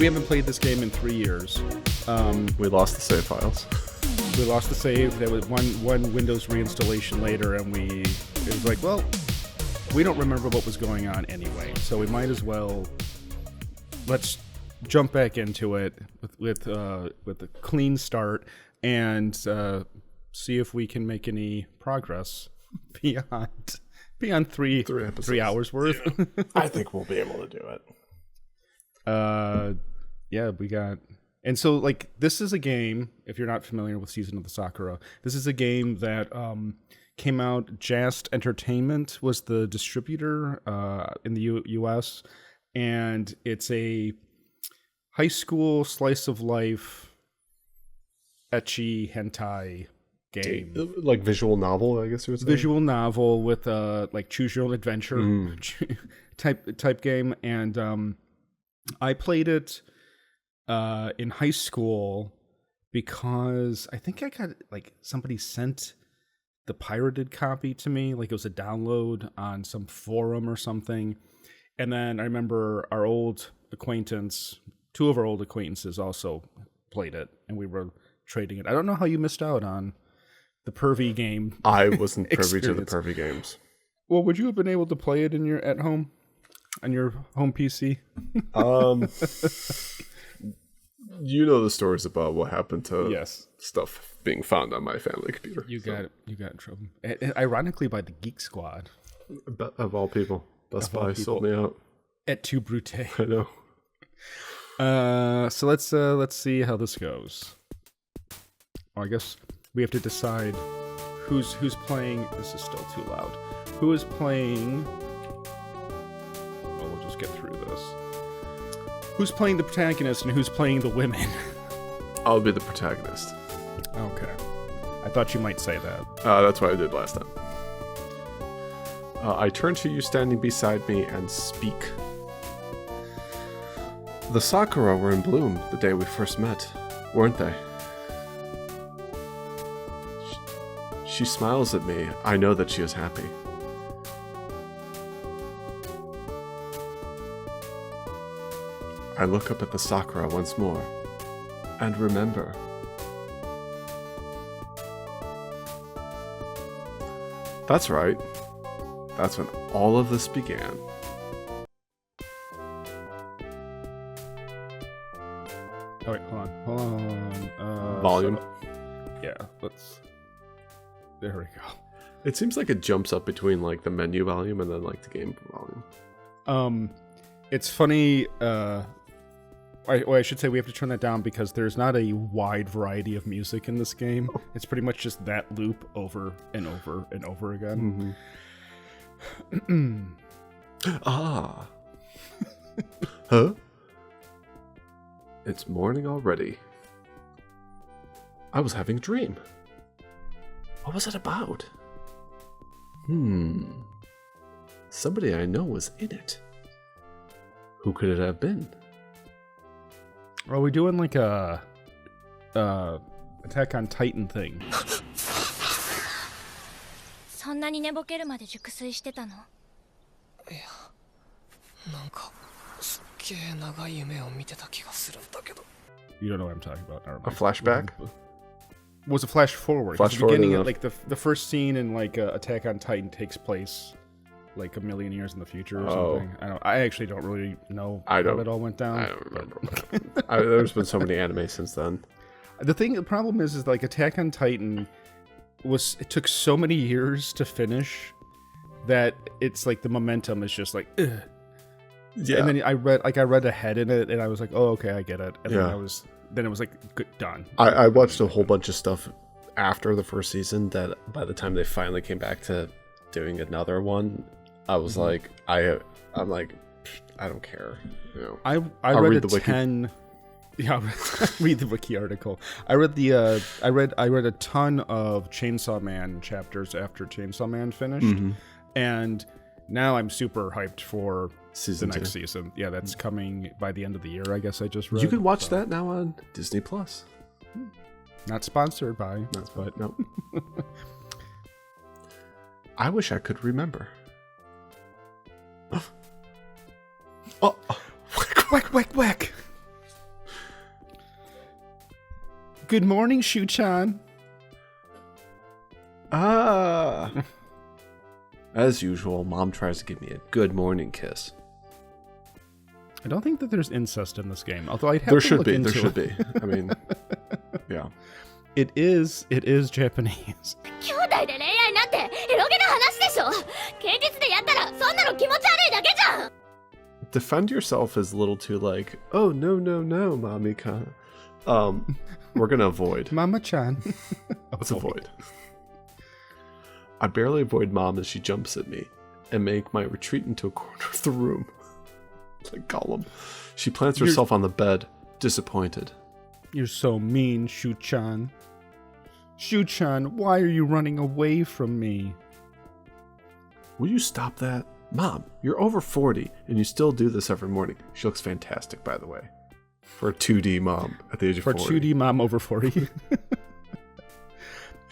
We haven't played this game in 3 years. We lost the save files. We lost the save. There was one Windows reinstallation later, and it was like, well, we don't remember what was going on anyway, so we might as well let's jump back into it with a clean start and see if we can make any progress beyond three hours worth. Yeah. I think we'll be able to do it. Yeah, we got. And so, like, this is a game, if you're not familiar with Season of the Sakura, this is a game that came out. Jast Entertainment was the distributor in the U.S., and it's a high school slice of life ecchi hentai game. Like visual novel, I guess you would say? Visual novel with like choose your own adventure type game. And I played it in high school because I think I got, like, somebody sent the pirated copy to me. Like, it was a download on some forum or something. And then I remember our old acquaintance, two of our old acquaintances also played it, and we were trading it. I don't know how you missed out on the pervy game. I wasn't privy to the pervy games. Well, would you have been able to play it at home on your home PC? You know the stories about what happened to stuff being found on my family computer. You got in trouble. Ironically, by the Geek Squad. Of all people. Best Buy sold me out. Et tu Brute. I know. So let's see how this goes. Oh, I guess we have to decide who's playing. This is still too loud. Who is playing? We'll just get through this. Who's playing the protagonist and who's playing the women? I'll be the protagonist. Okay. I thought you might say that. That's what I did last time. I turn to you standing beside me and speak. The Sakura were in bloom the day we first met, weren't they? She smiles at me. I know that she is happy. I look up at the Sakura once more, and remember. That's right. That's when all of this began. Oh, wait, hold on. Volume. Yeah, there we go. It seems like it jumps up between, like, the menu volume and then, like, the game volume. It's funny, I should say we have to turn that down because there's not a wide variety of music in this game. It's pretty much just that loop over and over and over again. Ah. Huh? It's morning already. I was having a dream. What was it about? Somebody I know was in it. Who could it have been? Are we doing like a Attack on Titan thing? そんなに寝ぼけるまで熟睡してたの？いや、なんかすっげえ長い夢を見てた気がするんだけど。You don't know what I'm talking about. A flashback? Was a flash forward. Flash the beginning forward, of, like the first scene in like Attack on Titan takes place like a million years in the future or something. I actually don't really know how it all went down. I don't remember. There's been so many anime since then. The problem is like Attack on Titan it took so many years to finish that it's like the momentum is just like ugh. Yeah. And then I read ahead in it and I was like, oh, okay, I get it. And then it was like good, done. I watched a whole bunch of stuff after the first season that by the time they finally came back to doing another one, I was like, I'm like, I don't care. You know, I read a 10. Yeah, read the wiki article. I read a ton of Chainsaw Man chapters after Chainsaw Man finished, and now I'm super hyped for the next season. Yeah, that's coming by the end of the year. I guess I just read. You can watch that now on Disney Plus. Not sponsored by. No. I wish I could remember. Oh, whack, whack, whack. Good morning, Shu-chan. Ah. As usual, Mom tries to give me a good morning kiss. I don't think that there's incest in this game, although I'd have There to should look be. into There should it. be. I mean, yeah. It is Japanese. 兄弟で恋愛なんてエロゲな話でしょ。現実でやったらそんなの気持ち悪いだけじゃん。 Defend yourself is a little too like, oh, no, no, no, Mamika. We're going to avoid. Mama-chan. Let's avoid. I barely avoid Mom as she jumps at me and make my retreat into a corner of the room. Like Gollum. She plants herself on the bed, disappointed. You're so mean, Shu-chan. Shu-chan, why are you running away from me? Will you stop that? Mom, you're over 40 and you still do this every morning. She looks fantastic, by the way. For a 2D mom at the age of 40. For a 2D mom over 40. And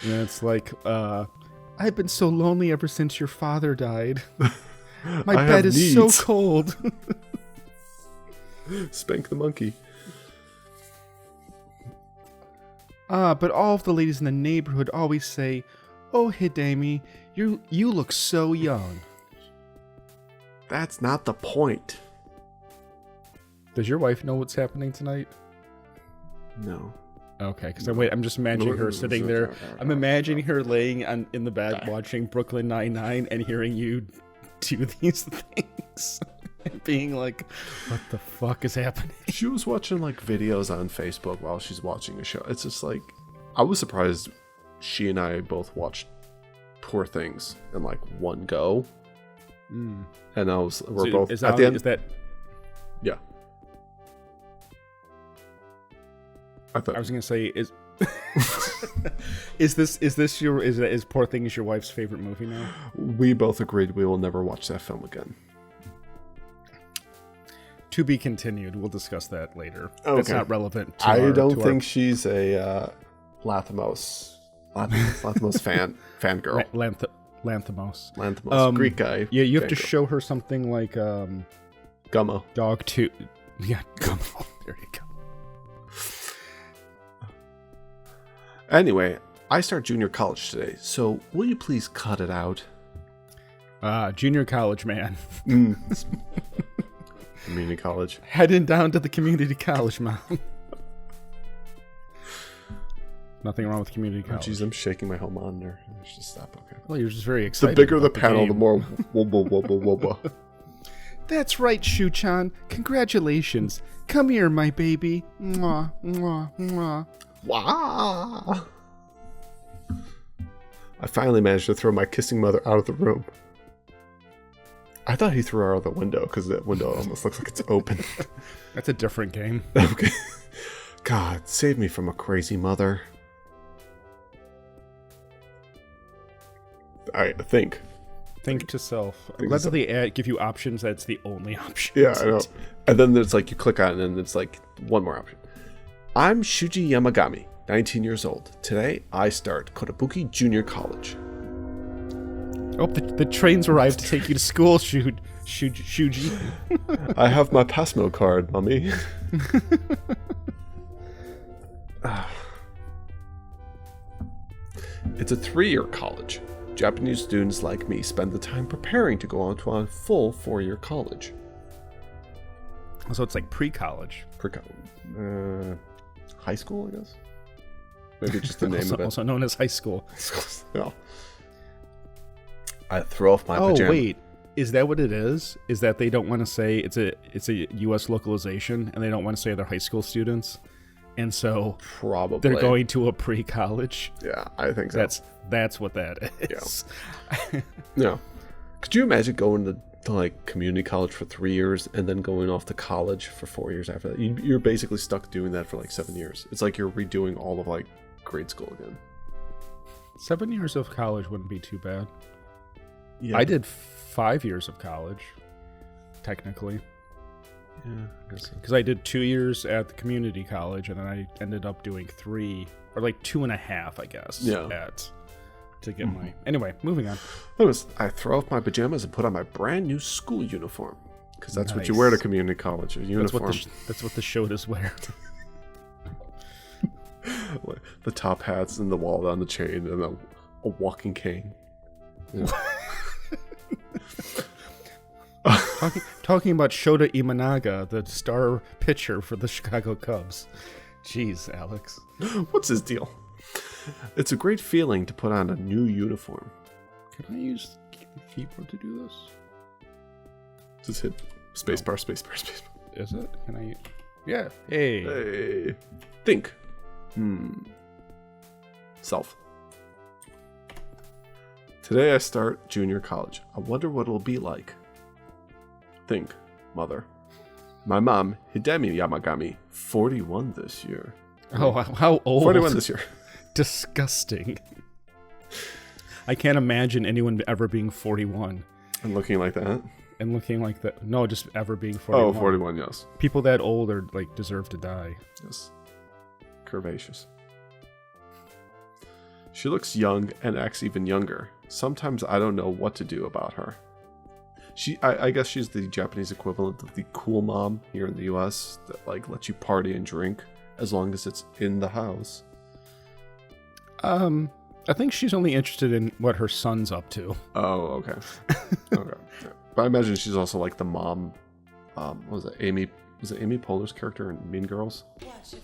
it's like, I've been so lonely ever since your father died. My bed is so cold. Spank the monkey. But all of the ladies in the neighborhood always say, "Oh, Hidemi, you look so young." That's not the point. Does your wife know what's happening tonight? No. Okay, because I'm just imagining her sitting there. I'm imagining her laying in the bed watching Brooklyn Nine-Nine and hearing you do these things. And being like, what the fuck is happening? She was watching like videos on Facebook while she's watching a show. It's just like, I was surprised she and I both watched Poor Things in like one go. And we're both at the end. Is that? Yeah. I was gonna say is Poor Things your wife's favorite movie now? We both agreed we will never watch that film again. To be continued. We'll discuss that later. Okay. It's not relevant. I don't think she's a Lathamos fangirl. Lanthimos. Greek guy. Yeah, you have to fangirl. show her something like Gummo. Dog 2. Yeah, Gummo. There you go. Anyway, I start junior college today, so will you please cut it out? Junior college, man. Community college. Heading down to the community college, Mom. Nothing wrong with community Oh, college. jeez, I'm shaking my whole monitor. I should stop. Okay. Well, you're just very The excited. bigger the about panel, the game. more wobble, wobble, wobble. That's right, Shu-chan. Congratulations. Come here, my baby. Mwah, mwah, mwah. Wow. I finally managed to throw my kissing mother out of the room. I thought he threw her out of the window because that window almost looks like it's open. That's a different game. Okay. God, save me from a crazy mother. I think. Think to self. Think Glad to that they give you options. That's the only option. Yeah, I know. And then there's like, you click on it and it's like one more option. I'm Shuji Yamagami, 19 years old. Today, I start Kotobuki Junior College. Oh, the trains arrived to take you to school, Shuji. I have my Passmo card, Mummy. It's a 3-year college. Japanese students like me spend the time preparing to go on to a full 4-year college. So it's like pre-college. High school, I guess? Maybe just the name of it. Also known as high school. No. I throw off my pajamas. Oh, wait. Is that what it is? Is that they don't want to say it's a U.S. localization and they don't want to say they're high school students? And so Probably. they're going to a pre-college? Yeah, I think so. That's what that is. Yeah. Could you imagine going to like community college for 3 years and then going off to college for 4 years after that? You're basically stuck doing that for like 7 years. It's like you're redoing all of like grade school again. 7 years of college wouldn't be too bad. Yeah, I did 5 years of college, technically. Yeah, I guess so. Because I did 2 years at the community college, and then I ended up doing 3, or like 2.5, I guess. Yeah. To get my... Anyway, moving on. I throw off my pajamas and put on my brand new school uniform. Because that's what you Nice. wear to community college, a uniform. That's what the show does wear. The top hats and the wallet on the chain and a walking cane. Yeah. Talking about Shota Imanaga, the star pitcher for the Chicago Cubs. Jeez, Alex. What's his deal? It's a great feeling to put on a new uniform. Can I use the keyboard to do this? Just hit spacebar. Is it? Can I? Yeah. Hey. Think. Self. Today I start junior college. I wonder what it'll be like. Think. Mother. My mom, Hidemi Yamagami, 41 this year. Oh, how old? 41 this year. Disgusting. I can't imagine anyone ever being 41. And looking like that? And looking like that. No, just ever being 41. Oh, 41, yes. People that old are like deserve to die. Yes. Curvaceous. She looks young and acts even younger. Sometimes I don't know what to do about her. I guess she's the Japanese equivalent of the cool mom here in the US that like lets you party and drink as long as it's in the house. I think she's only interested in what her son's up to. Oh, okay. Okay. Yeah. But I imagine she's also like the mom. What was it? Amy Poehler's character in Mean Girls?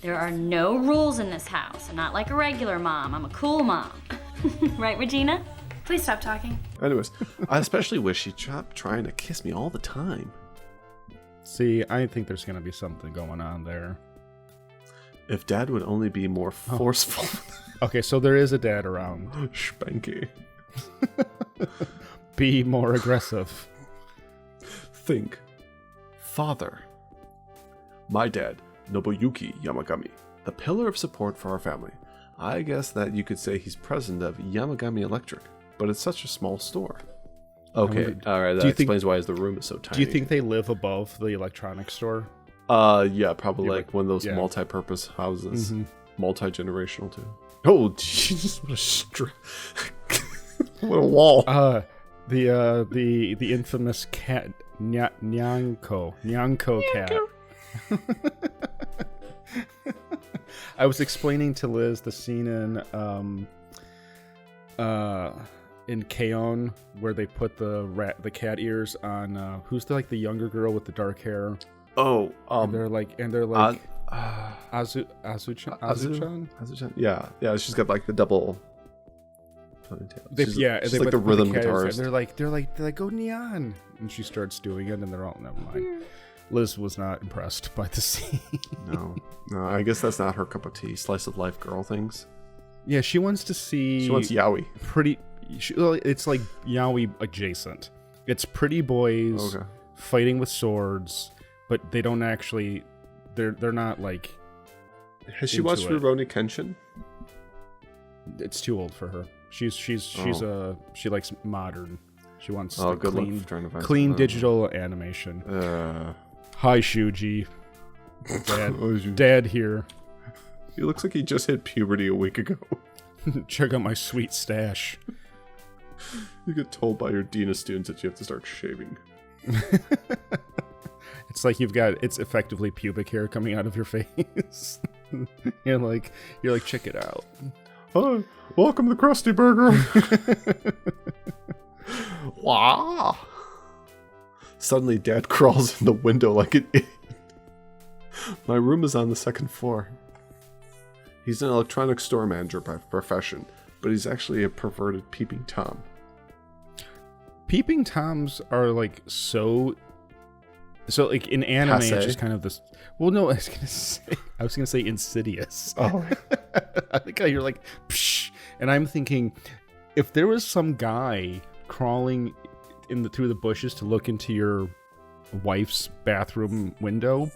There are no rules in this house. I'm not like a regular mom. I'm a cool mom. Right, Regina? Please stop talking. Anyways, I especially wish she'd stop trying to kiss me all the time. See, I think there's going to be something going on there. If Dad would only be more forceful. Okay, so there is a dad around. Spanky. Be more aggressive. Think. Father. My dad, Nobuyuki Yamagami, the pillar of support for our family. I guess that you could say he's president of Yamagami Electric, but it's such a small store. Okay, alright, that explains why the room is so tiny. Do you think they live above the electronics store? Yeah, probably like one of those multi-purpose houses. Multi-generational too. Oh, Jesus, what a what a wall. The infamous cat, Nyanko cat. I was explaining to Liz the scene in K-On! Where they put the cat ears on who's the younger girl with the dark hair. Oh, and they're like Azuchan? Yeah, she's got like the double ponytail. She's like the rhythm guitarist. And they're like go neon, and she starts doing it, and they're all never mind. Liz was not impressed by the scene. No, I guess that's not her cup of tea. Slice of life girl things. Yeah, she wants to see. She wants yaoi. It's like yaoi adjacent. It's pretty boys fighting with swords, but they don't actually. They're not like. Has she watched Rurouni Kenshin? It's too old for her. She likes modern. She wants clean digital animation. Hi, Shuji. Dad here. He looks like he just hit puberty a week ago. Check out my sweet stash. You get told by your dean of students that you have to start shaving. It's like it's effectively pubic hair coming out of your face. You're like, check it out. Hi, welcome to the Krusty Burger. Wow. Suddenly, Dad crawls in the window like an idiot. My room is on the second floor. He's an electronics store manager by profession, but he's actually a perverted peeping Tom. Peeping Toms are like so like in anime, it's just kind of this. Well, no, I was gonna say insidious. Oh, I think how you're like, psh, and I'm thinking, if there was some guy crawling through the bushes to look into your wife's bathroom window,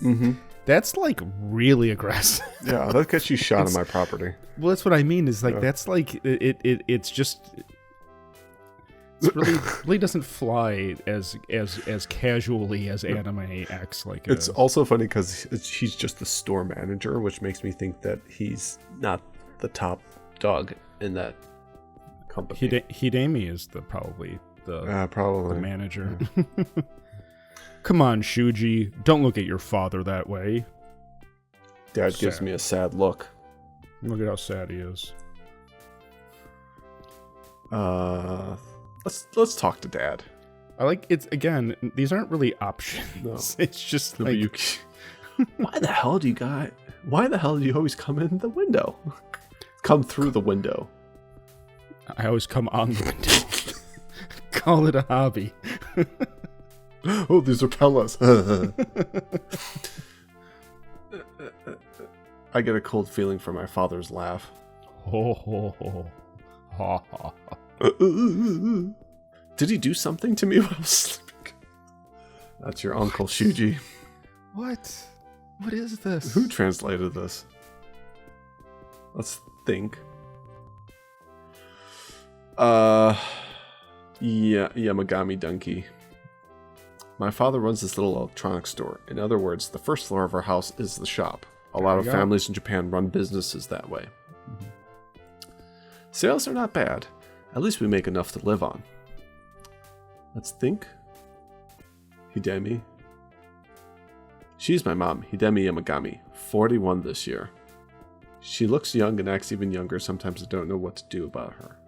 that's like really aggressive. Yeah, that gets you shot on my property. Well, that's what I mean. Is like that's like it's just. It really doesn't fly as casually as anime acts like. It's also funny because he's just the store manager, which makes me think that he's not the top dog in that company. Hidemi is probably the manager. Yeah. Come on, Shuji, don't look at your father that way. Dad gives me a sad look. Look at how sad he is. Let's talk to Dad. I like it's again. These aren't really options. No. It's just like Why the hell do you always come in the window? Come through the window. I always come on the window. Call it a hobby. Oh, these are Pellas. I get a cold feeling from my father's laugh. Ho ho ho. Ha ha. Did he do something to me while I was sleeping? That's your Uncle Shuji. What? What is this? Who translated this? Let's think. Yeah, Yamagami Donkey. My father runs this little electronics store. In other words, the first floor of our house is the shop. A lot of families in Japan run businesses that way. Mm-hmm. Sales are not bad. At least we make enough to live on. Let's think. Hidemi. She's my mom, Hidemi Yamagami, 41 this year. She looks young and acts even younger. Sometimes I don't know what to do about her.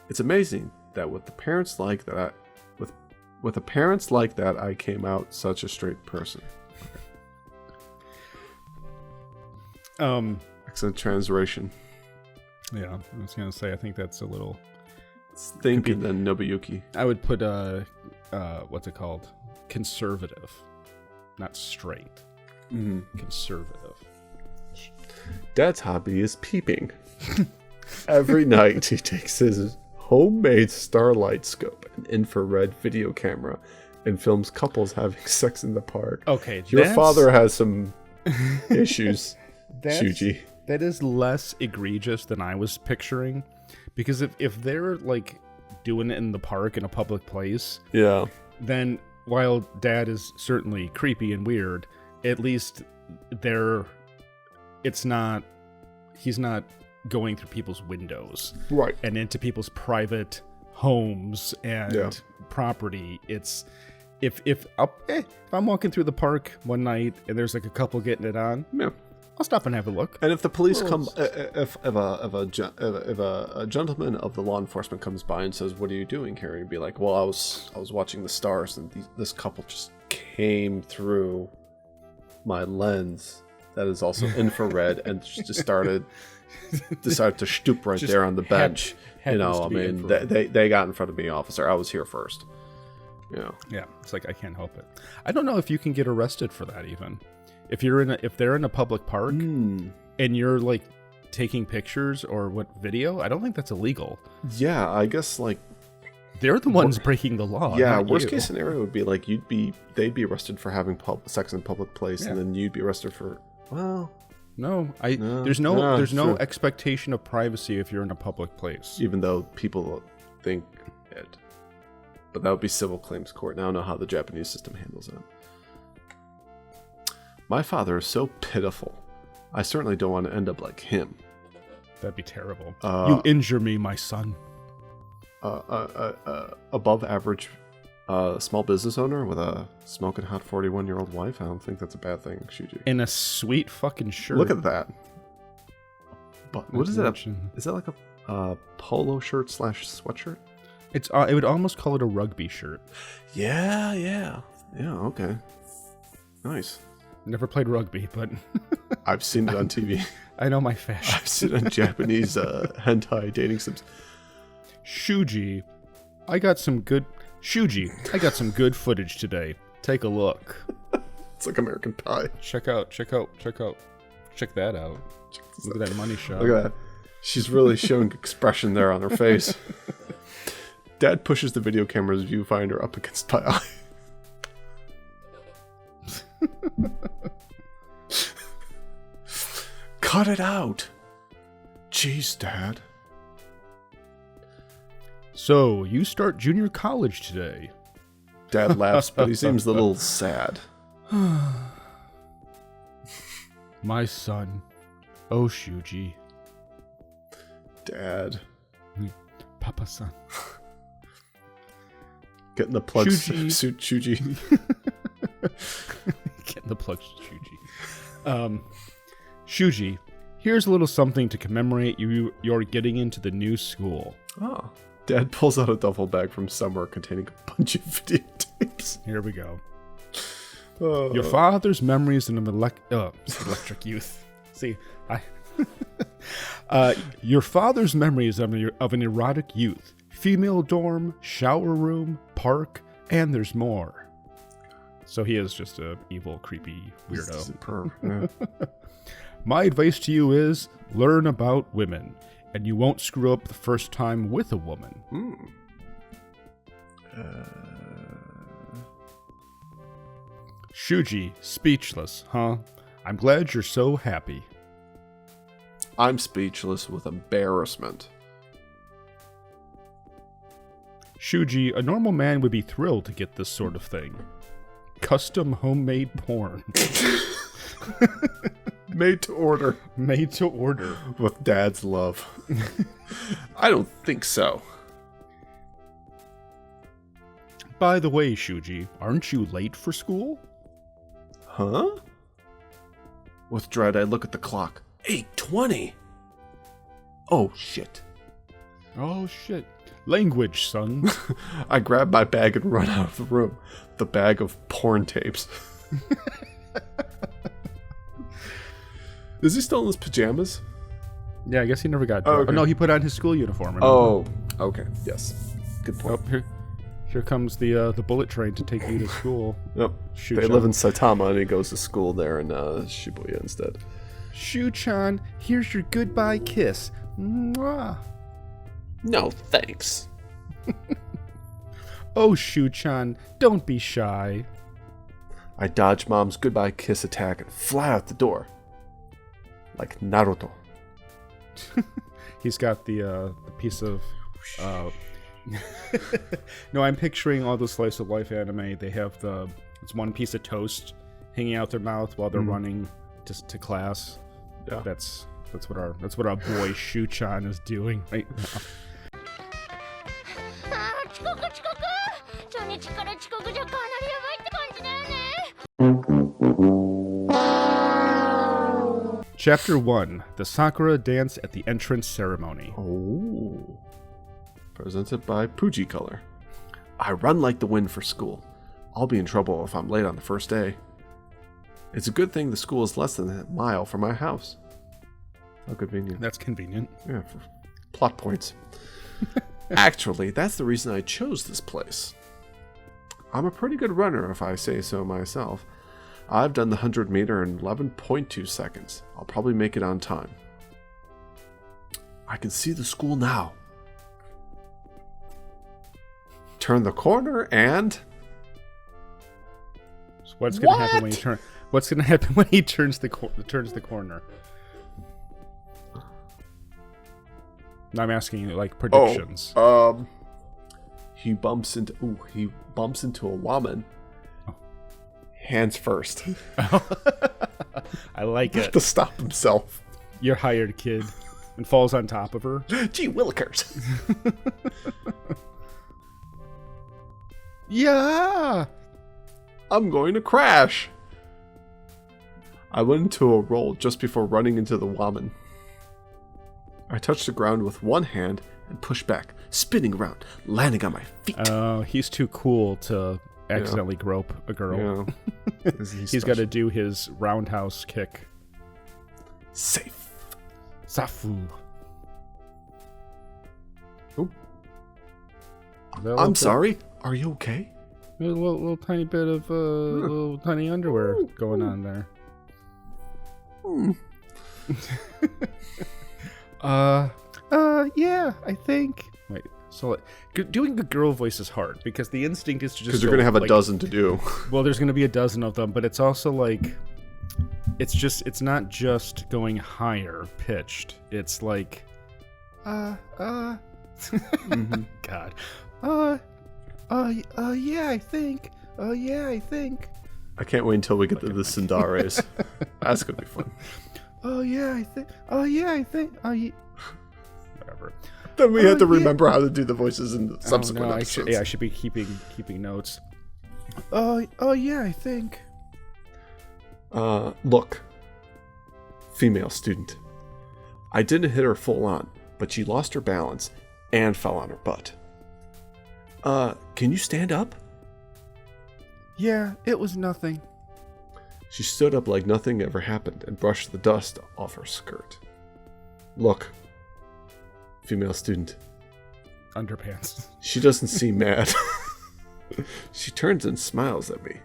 It's amazing that with parents like that, I came out such a straight person. Excellent translation. Yeah, I was gonna say I think that's a little. Think and then Nobuyuki. I would put what's it called? Conservative, not straight. Conservative. Dad's hobby is peeping. Every night he takes his homemade starlight scope, an infrared video camera, and films couples having sex in the park. Okay, your father has some issues, Shuji. That is less egregious than I was picturing, because if they're like doing it in the park in a public place, yeah, then while Dad is certainly creepy and weird, at least he's not going through people's windows, right, and into people's private homes and property. It's if I'm walking through the park one night and there's like a couple getting it on, I'll stop and have a look. And if the police come, if a gentleman of the law enforcement comes by and says, "What are you doing here?" and you'd be like, "Well, I was watching the stars, and this couple just came through my lens that is also infrared and just decided to stoop right there on the bench." You know, I mean, they got in front of me, officer. I was here first. You know. Yeah, it's like I can't help it. I don't know if you can get arrested for that even. If they're in a public park and you're like taking pictures or video, I don't think that's illegal. Yeah, I guess like they're the ones breaking the law. Yeah, worst case scenario would be like they'd be arrested for having sex in a public place, and then you'd be arrested for there's no expectation of privacy if you're in a public place, even though people think it. But that would be civil claims court. And I don't know how the Japanese system handles it. My father is so pitiful. I certainly don't want to end up like him. That'd be terrible. You injure me, my son. Above average small business owner with a smoking hot 41-year-old wife. I don't think that's a bad thing, Shuji. In a sweet fucking shirt. Look at that. But what is that? Is that like a polo shirt / sweatshirt? It's. I would almost call it a rugby shirt. Yeah. Okay. Nice. Never played rugby, but I've seen it on TV. I know my fashion. I've seen it on Japanese hentai dating sims. Shuji, I got some good footage today. Take a look. It's like American Pie. Check that out. Look at that money shot. Look at that. She's really showing expression there on her face. Dad pushes the video camera's viewfinder up against my eye. Cut it out. Jeez, Dad. So, you start junior college today. Dad laughs, but he seems a little sad. My son. Oh, Shuji. Dad. Papa-san. Getting the plug suit, Shuji. Getting the plug, Shuji. Shuji, Here's a little something to commemorate you're getting into the new school. Oh. Dad pulls out a duffel bag from somewhere containing a bunch of videotapes. Here we go. Your father's memories of an electric youth. See, your father's memories of an erotic youth, female dorm, shower room, park, and there's more. So he is just a evil, creepy weirdo. Yeah. My advice to you is learn about women, and you won't screw up the first time with a woman. Shuji, speechless, huh? I'm glad you're so happy. I'm speechless with embarrassment. Shuji, a normal man would be thrilled to get this sort of thing. Custom homemade porn. Made to order. Made to order. With Dad's love. I don't think so. By the way, Shuji, aren't you late for school? Huh? With dread, I look at the clock. 8:20. Oh, shit. Oh, shit. Language, son. I grab my bag and run out of the room. The bag of porn tapes. Is he still in his pajamas? Yeah, I guess he never got Oh, dressed. okay. Oh, no, he put on his school uniform. Oh, okay. Yes. Good point. Oh, here comes the bullet train to take you to school. Yep. Shoot, They John. live in Saitama and he goes to school there in Shibuya instead. Shu-chan, here's your goodbye kiss. Mwah. No, thanks. Oh, Shu-chan, don't be shy. I dodge Mom's goodbye kiss attack and fly out the door. Like Naruto. He's got the piece of... No, I'm picturing all the slice of life anime. They have it's one piece of toast hanging out their mouth while they're running to class. Yeah. That's what our boy Shu-chan is doing right now. 遅刻初日から遅刻じゃかなりやばいって感じだよね Chapter 1: The Sakura Dance at the Entrance Ceremony. Oh. Presented by Puji Color. I run like the wind for school. I'll be in trouble if I'm late on the first day. It's a good thing the school is less than a mile from my house. How convenient. That's convenient. Yeah, for plot points. Actually, that's the reason I chose this place. I'm a pretty good runner, if I say so myself. I've done the 100 meter in 11.2 seconds. I'll probably make it on time. I can see the school now. Turn the corner and... So what's gonna happen when you turn? What's gonna happen when he turns the corner? I'm asking you like predictions. He bumps into a woman. Oh. Hands first. I like it. To stop himself. You're hired, kid, and falls on top of her. Gee willikers. Yeah. I'm going to crash. I went into a roll just before running into the woman. I touched the ground with one hand and pushed back, spinning around, landing on my feet. Oh, he's too cool to accidentally grope a girl. Yeah. He's got to do his roundhouse kick. Safe. Safu. Oh. Is that a I'm little sorry. Are you okay? A little tiny bit of little tiny underwear going on there. Yeah, I think. Wait, so doing the girl voice is hard because the instinct is to just Because you're going to have a dozen to do. Well, there's going to be a dozen of them, but it's also like it's not just going higher pitched. It's like Mm-hmm. God. Yeah, I think. Yeah, I think. I can't wait until we get to the Cinderes. That's going to be fun. Oh yeah, I think. Oh yeah, I think. Oh yeah. Whatever. Then we have to remember how to do the voices in the subsequent no, episodes. I should be keeping notes. Oh yeah, I think. Look. Female student. I didn't hit her full on, but she lost her balance and fell on her butt. Can you stand up? Yeah, it was nothing. She stood up like nothing ever happened and brushed the dust off her skirt. Look, female student. Underpants. She doesn't seem mad. She turns and smiles at me.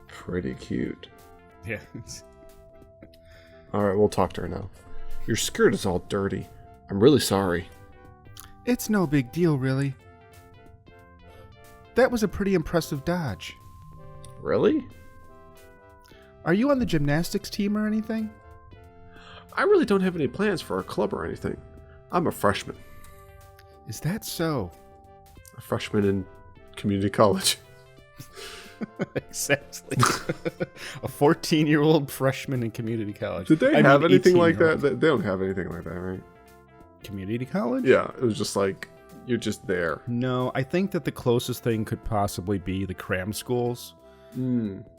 Pretty cute. Yeah. Alright, we'll talk to her now. Your skirt is all dirty. I'm really sorry. It's no big deal, really. That was a pretty impressive dodge. Really? Are you on the gymnastics team or anything? I really don't have any plans for a club or anything. I'm a freshman. Is that so? A freshman in community college. Exactly. A 14-year-old freshman in community college. Did they have anything like 18-year-old. that? They don't have anything like that, right? Community college? Yeah, it was just like, you're just there. No, I think that the closest thing could possibly be the cram schools,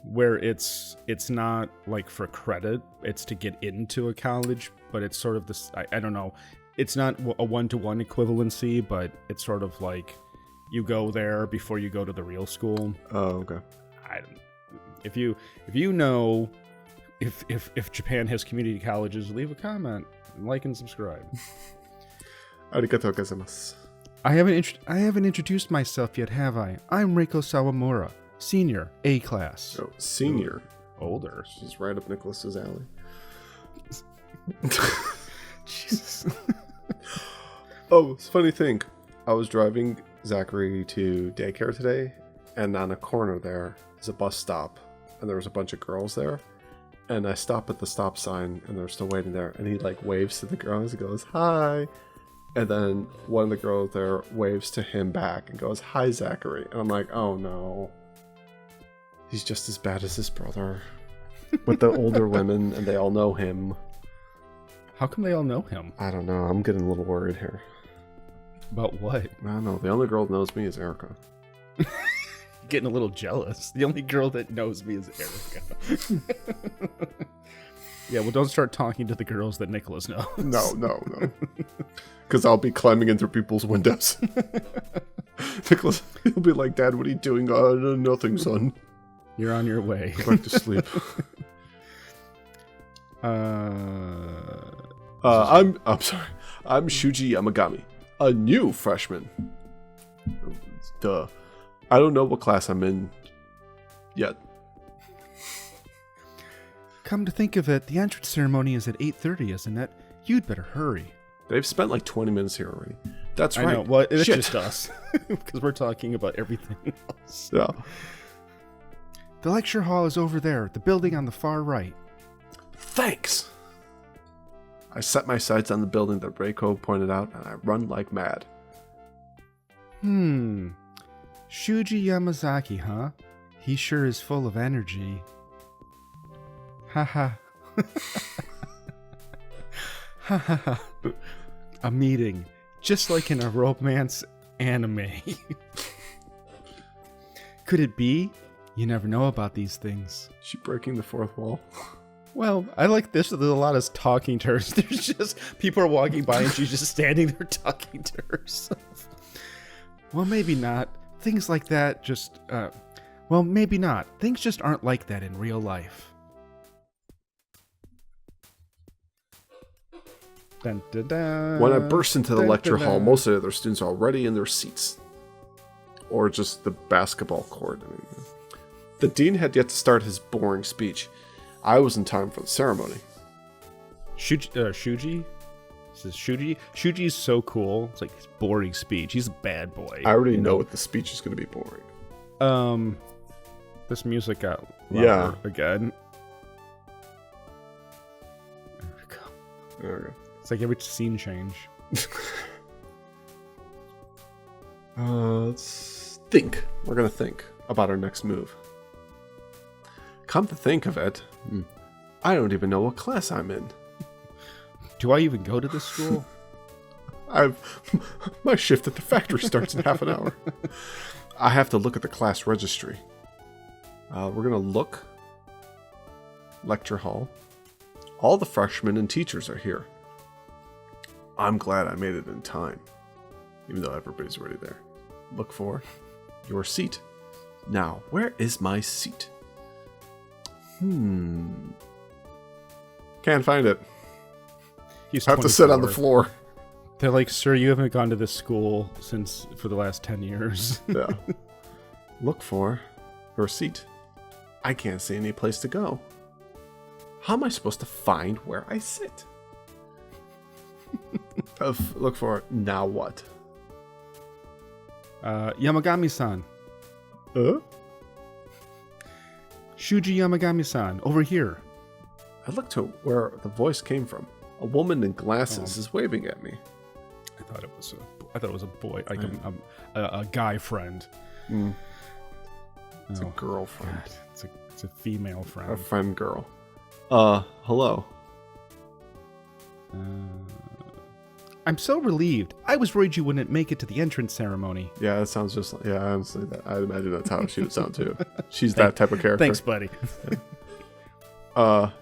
where it's not like for credit, it's to get into a college, but it's sort of this, I don't know, it's not a one-to-one equivalency, but it's sort of like you go there before you go to the real school. Oh, okay. If you know if Japan has community colleges, leave a comment, like and subscribe. Arigatou gozaimasu. I haven't introduced myself yet, have I? I'm Reiko Sawamura, senior, A class. Oh, senior. Older. She's right up Nicholas's alley. Jesus. Oh, it's a funny thing. I was driving Zachary to daycare today, and on a corner there is a bus stop, and there was a bunch of girls there. And I stop at the stop sign, and they're still waiting there, and he like waves to the girls and goes, "Hi." And then one of the girls there waves to him back and goes, "Hi, Zachary." And I'm like, oh no. He's just as bad as his brother. With the older women, and they all know him. How come they all know him? I don't know. I'm getting a little worried here. About what? I don't know. The only girl that knows me is Erica. Getting a little jealous. The only girl that knows me is Erica. Yeah, well, don't start talking to the girls that Nicholas knows. No. Because I'll be climbing in through people's windows. Nicholas, he'll be like, "Dad, what are you doing?" Nothing, son. You're on your way. Go back to sleep. I'm sorry. I'm Shuji Yamagami, a new freshman. Duh. I don't know what class I'm in yet. Come to think of it, the entrance ceremony is at 8:30, isn't it? You'd better hurry. They've spent like 20 minutes here already. That's I right. know. Well, it's Shit. just us. Because we're talking about everything else. Yeah. The lecture hall is over there, the building on the far right. Thanks. I set my sights on the building that Reiko pointed out, and I run like mad. Shuji Yamazaki, huh? He sure is full of energy. Haha. Haha. A meeting, just like in a romance anime. Could it be? You never know about these things. Is she breaking the fourth wall? Well, I like this. There's a lot of talking to her. There's just people are walking by and she's just standing there talking to herself. Well, maybe not. Things like that just, well, maybe not. Things just aren't like that in real life. Dun, dun, dun, When I burst into the dun, lecture dun, hall, dun. most of the other students are already in their seats. Or just the basketball court. I mean, the dean had yet to start his boring speech. I was in time for the ceremony. Shuji? This is Shuji? Shuji's so cool. It's like his boring speech. He's a bad boy. I already know what the speech is going to be boring. This music got louder again. There we go. There we go. It's like every scene change. Let's think. We're going to think about our next move. Come to think of it, I don't even know what class I'm in. Do I even go to this school? My shift at the factory starts in half an hour. I have to look at the class registry. We're going to look. Lecture hall. All the freshmen and teachers are here. I'm glad I made it in time, even though everybody's already there. Look for your seat. Now, where is my seat? Can't find it. He's I have to sit on the 24. floor. They're like, sir, you haven't gone to this school for the last 10 years. Yeah. Look for your seat. I can't see any place to go. How am I supposed to find where I sit? Look for now what? Yamagami-san. Huh? Shuji Yamagami-san, over here. I looked to where the voice came from. A woman in glasses is waving at me. I thought it was a boy, like a guy friend. It's a girlfriend. God, it's a female A friend. friend girl. Hello. I'm so relieved. I was worried you wouldn't make it to the entrance ceremony. Yeah, that sounds just like, yeah, honestly, I imagine that's how she would sound too. She's that type of character. Thanks, buddy.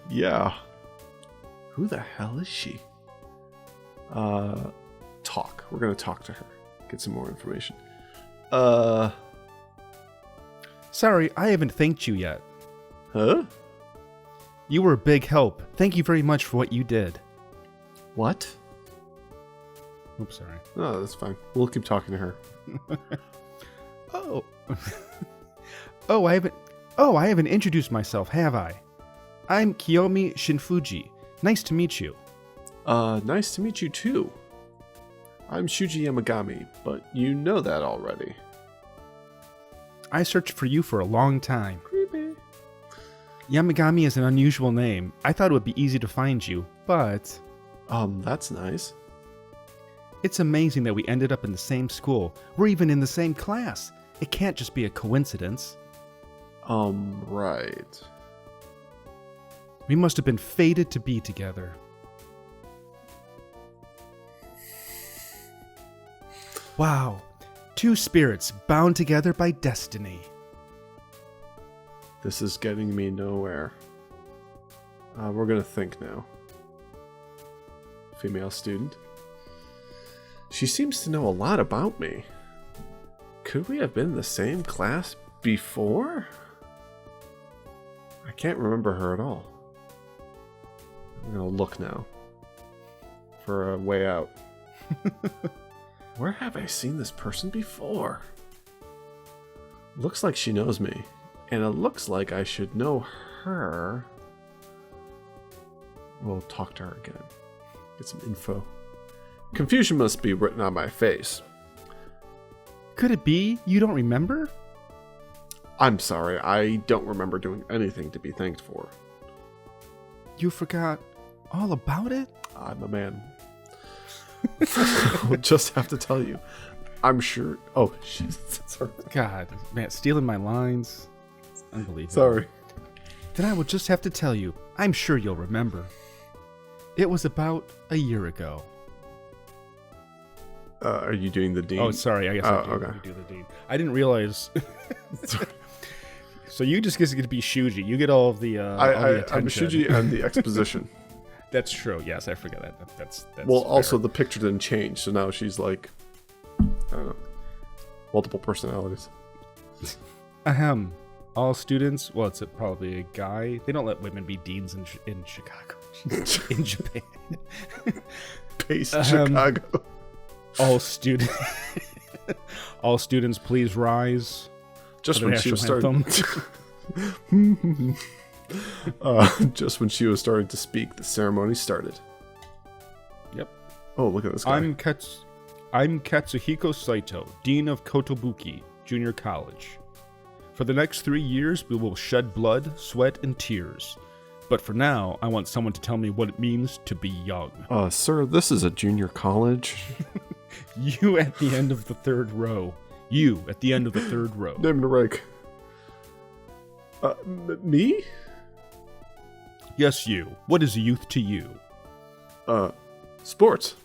Yeah. Who the hell is she? Talk. We're gonna talk to her. Get some more information. Sorry, I haven't thanked you yet. Huh? You were a big help. Thank you very much for what you did. What? Oops, sorry. No, that's fine. We'll keep talking to her. Oh. I haven't introduced myself, have I? I'm Kiyomi Shinfuji. Nice to meet you. Nice to meet you too. I'm Shuji Yamagami, but you know that already. I searched for you for a long time. Creepy. Yamagami is an unusual name. I thought it would be easy to find you, but That's nice. it's amazing that we ended up in the same school. We're even in the same class. It can't just be a coincidence. Right. We must have been fated to be together. Wow. Two spirits bound together by destiny. This is getting me nowhere. We're gonna think now. Female student. She seems to know a lot about me. Could we have been in the same class before? I can't remember her at all. I'm gonna look now for a way out. Where have I seen this person before? Looks like she knows me, and it looks like I should know her. We'll talk to her again. Get some info. Confusion must be written on my face. Could it be you don't remember? I'm sorry, I don't remember doing anything to be thanked for. You forgot all about it? I'm a man. I'll just have to tell you. I'm sure. Oh, shit. Sorry. God, man, stealing my lines. Unbelievable. Sorry. Then I will just have to tell you, I'm sure you'll remember. It was about a year ago. Are you doing the dean? Oh, sorry. I guess I do, okay. I do the dean. I didn't realize. So you just get to be Shuji. You get all of the all the attention. I'm Shuji and the exposition. That's true. Yes, I forget that. That's Well, fair. also the picture didn't change, so now she's like, I don't know, multiple personalities. Ahem. All students. Well, it's probably a guy. They don't let women be deans in Chicago. In Japan. Base Chicago. All students. All students, please rise. Just for the when she was national starting. Just when she was starting to speak, the ceremony started. Yep. Oh, look at this guy. I'm Katsuhiko Saito, Dean of Kotobuki Junior College. For the next 3 years, we will shed blood, sweat, and tears. But for now, I want someone to tell me what it means to be young. Sir, this is a junior college. You at the end of the third row. You at the end of the third row. Name the rank. Me? Yes, you. What is youth to you? Sports.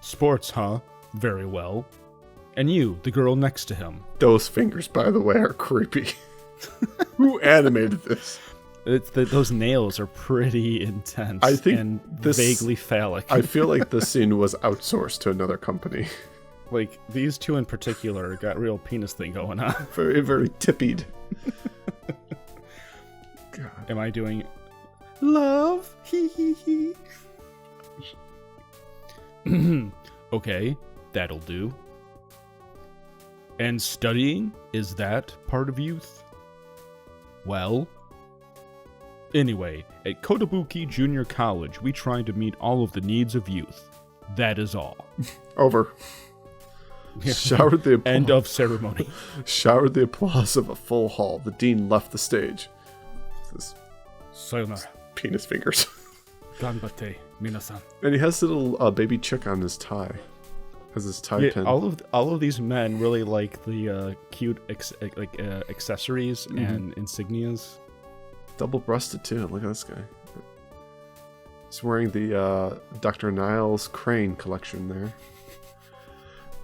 Sports, huh? Very well. And you, the girl next to him. Those fingers, by the way, are creepy. Who animated this? those nails are pretty intense. I think and this, vaguely phallic. I feel like this scene was outsourced to another company. Like these two in particular got real penis thing going on. Very, very tippied. God. Am I doing love? Hee hee hee. Okay, that'll do. And studying, is that part of youth? Well, anyway, at Kotobuki Junior College, we try to meet all of the needs of youth. That is all. Over. Showered the End of ceremony. Showered the applause of a full hall. The dean left the stage. His Sayonara. penis fingers. Ganbatte, minasan. And he has a little baby chick on his tie. Has his tie pin. All of these men really like the cute accessories and insignias. Double-breasted too. Look at this guy. He's wearing the Dr. Niles Crane collection there.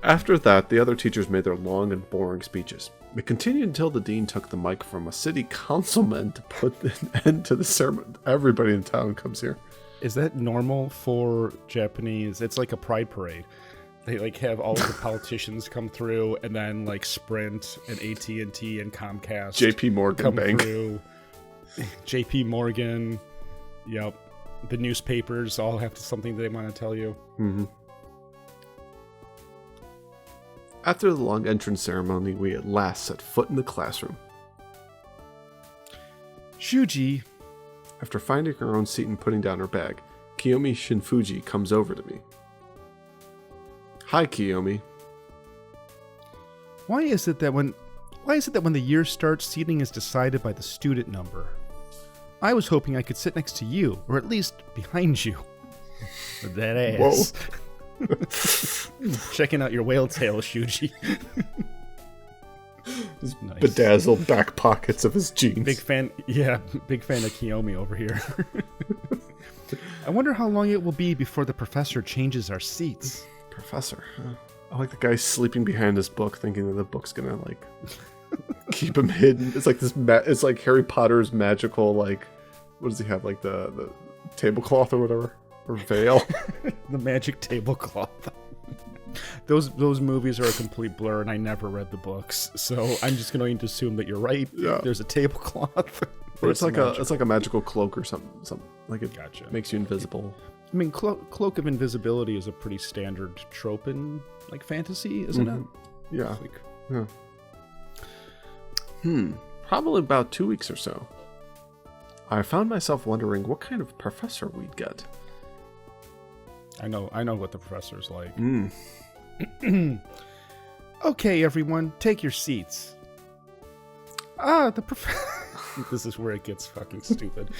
After that, the other teachers made their long and boring speeches. It continued until the dean took the mic from a city councilman to put an end to the ceremony. Everybody in town comes here. Is that normal for Japanese? It's like a pride parade. They like have all of the politicians come through, and then like Sprint and AT&T and Comcast, JP Morgan come Bank. through. JP Morgan, yep. The newspapers all have something they want to tell you. Mm-hmm. After the long entrance ceremony, we at last set foot in the classroom. Shuji. After finding her own seat and putting down her bag, Kiyomi Shinfuji comes over to me. Hi, Kiyomi. Why is it that when the year starts, seating is decided by the student number? I was hoping I could sit next to you, or at least behind you. With that ass. Whoa. Checking out your whale tail, Shuji. Nice. Bedazzled back pockets of his jeans. Big fan of Kiyomi over here. I wonder how long it will be before the professor changes our seats. Professor. Huh? I like the guy sleeping behind his book, thinking that the book's gonna like keep him hidden. It's like this. It's like Harry Potter's magical like. What does he have? Like the tablecloth or whatever, or veil. The magic tablecloth. Those movies are a complete blur, and I never read the books, so I'm just going to assume that you're right. Yeah. There's a tablecloth. Or it's like a magical cloak or something. Like it Gotcha. makes you invisible. I mean, cloak of invisibility is a pretty standard trope in like fantasy, isn't it? Yeah. Like, yeah. Probably about 2 weeks or so. I found myself wondering what kind of professor we'd get. I know what the professor's like. Okay, everyone, take your seats. The professor. This is where it gets fucking stupid.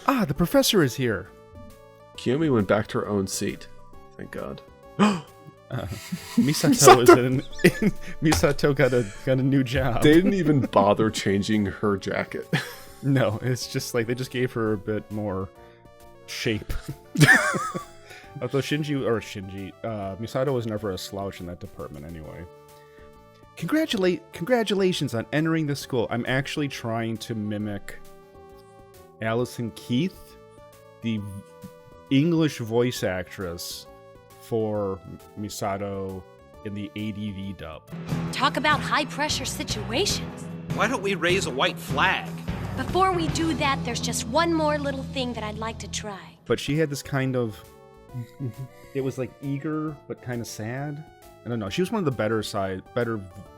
The professor is here. Kiyomi went back to her own seat. Thank God. Misato Misato got a new job. They didn't even bother changing her jacket. No, it's just like they just gave her a bit more shape. Although Misato was never a slouch in that department anyway. Congratulations on entering the school. I'm actually trying to mimic Allison Keith, the English voice actress for Misato in the ADV dub. Talk about high-pressure situations. Why don't we raise a white flag? Before we do that, there's just one more little thing that I'd like to try. But she had this kind of... It was like eager, but kind of sad. I don't know. She was one of the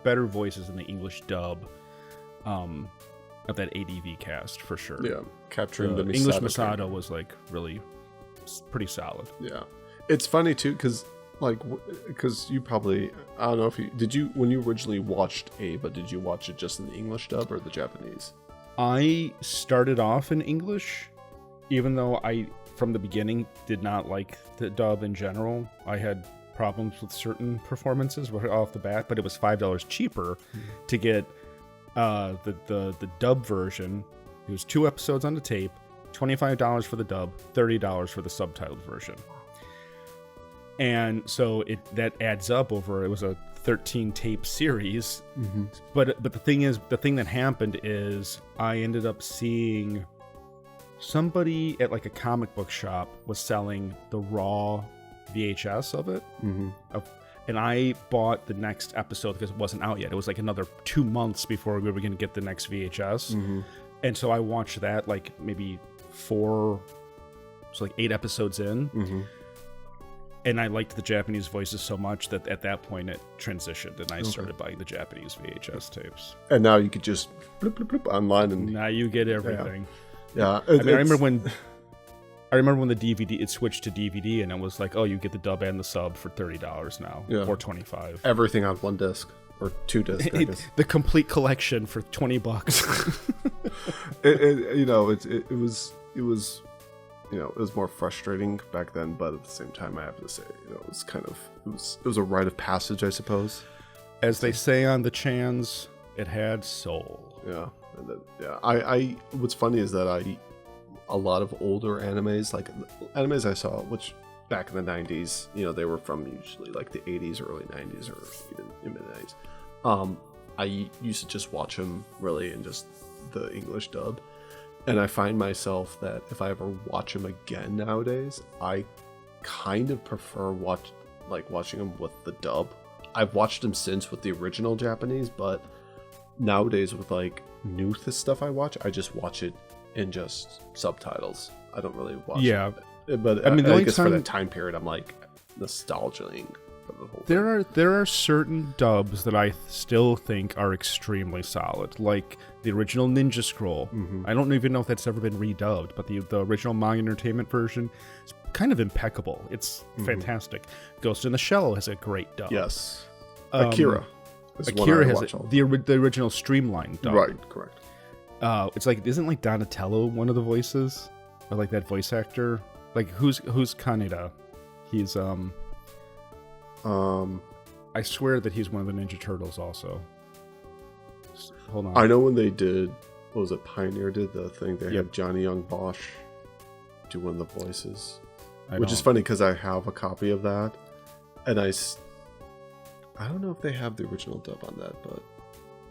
better voices in the English dub of that ADV cast, for sure. Yeah, capturing the Misato English Misato character. was like really pretty solid. Yeah, it's funny too because you probably, I don't know if when you originally watched Ava, did you watch it just in the English dub or the Japanese? I started off in English, even though I from the beginning did not like the dub in general. I had problems with certain performances right off the bat, but it was $5 cheaper to get the dub version. It was 2 episodes on the tape, $25 for the dub, $30 for the subtitled version. And so that adds up over, it was a 13 tape series. But the thing that happened is I ended up seeing somebody at like a comic book shop was selling the raw VHS of it. And I bought the next episode because it wasn't out yet. It was like another 2 months before we were going to get the next VHS. And so I watched that like maybe 8 episodes in. And I liked the Japanese voices so much that at that point it transitioned and I started buying the Japanese VHS tapes. And now you could just bloop, bloop, bloop online and now you get everything. Yeah. I remember when the DVD, it switched to DVD and it was like, oh, you get the dub and the sub for $30 now, or $25. Everything on one disc or 2 discs. I guess. The complete collection for $20. It was more frustrating back then, but at the same time, I have to say, it was a rite of passage, I suppose. As they say on the Chans, it had soul. Yeah, and then, what's funny is that a lot of older animes, like animes I saw, which back in the 90s, they were from usually like the 80s, early 90s, or even mid 90s. I used to just watch them really in just the English dub. And I find myself that if I ever watch them again nowadays, I kind of prefer watching them with the dub. I've watched them since with the original Japanese, but nowadays with like new stuff I watch, I just watch it in just subtitles. I don't really watch it. But I mean, I guess for that time period, I'm like nostalgizing for the whole thing. There are certain dubs that I still think are extremely solid, like the original Ninja Scroll. I don't even know if that's ever been redubbed, but the original Manga Entertainment version is kind of impeccable. It's fantastic. Ghost in the Shell has a great dub. Yes. Akira. Akira has the original streamlined dub. Right, correct. It's like, isn't like Donatello one of the voices? Or like that voice actor? Like who's Kaneda? He's I swear that he's one of the Ninja Turtles also. Hold on. I know when they did, what was it, Pioneer did the thing, they had Johnny Young Bosch do one of the voices. Which is funny because I have a copy of that. And I don't know if they have the original dub on that, but...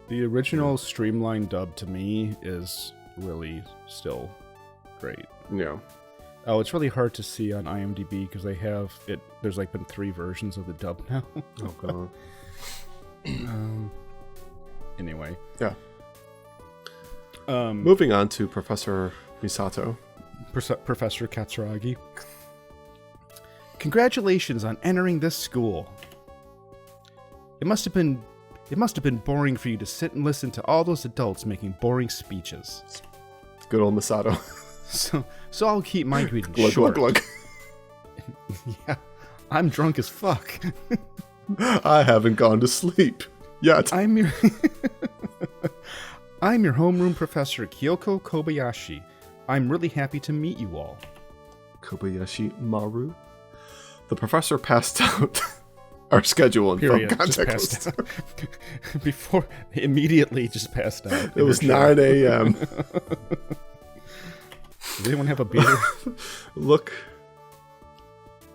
The original streamlined dub to me is really still great. Yeah. Oh, it's really hard to see on IMDb because they have it. There's like been 3 versions of the dub now. Oh god. Anyway. Yeah. Moving on to Professor Misato. Professor Katsuragi. Congratulations on entering this school. It must have been boring for you to sit and listen to all those adults making boring speeches. Good old Misato. So I'll keep my greeting Glug, short. glug. Yeah, I'm drunk as fuck. I haven't gone to sleep yet. I'm your homeroom professor, Kyoko Kobayashi. I'm really happy to meet you all. Kobayashi Maru? The professor passed out our schedule and Period. phone Just contact passed out. Immediately just passed out. It was 9 a.m. Does anyone have a beer? Look.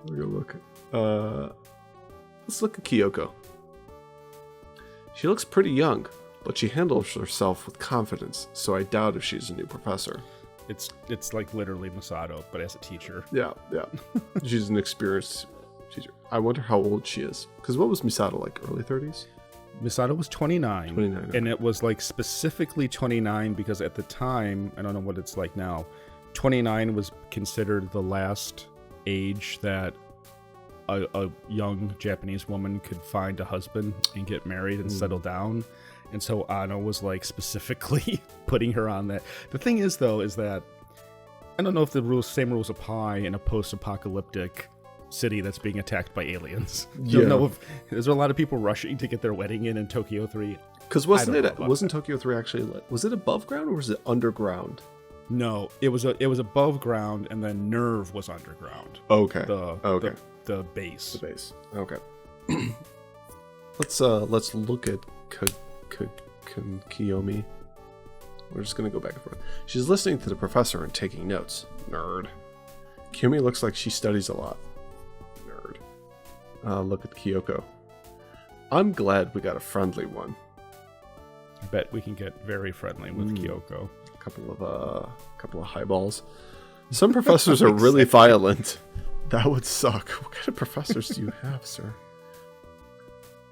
Let's look at Kyoko. She looks pretty young, but she handles herself with confidence, so I doubt if she's a new professor. It's like literally Misato, but as a teacher. Yeah. She's an experienced teacher. I wonder how old she is. Because what was Misato, like early 30s? Misato was 29. 29, okay. And it was like specifically 29 because at the time, I don't know what it's like now, 29 was considered the last age that a young Japanese woman could find a husband and get married and settle down. And so Anno was like specifically putting her on that. The thing is, though, is that I don't know if the same rules apply in a post-apocalyptic city that's being attacked by aliens. You don't know if there's a lot of people rushing to get their wedding in Tokyo 3. Because wasn't Tokyo 3 actually, was it above ground or was it underground? No, it was above ground, and then Nerve was underground. Okay. The base. The base. Okay. Let's look at Kiyomi. We're just gonna go back and forth. She's listening to the professor and taking notes. Nerd. Kiyomi looks like she studies a lot. Nerd. Look at Kyoko. I'm glad we got a friendly one. I bet we can get very friendly with Kyoko. A couple of highballs. Some professors are really violent. That would suck. What kind of professors do you have, sir?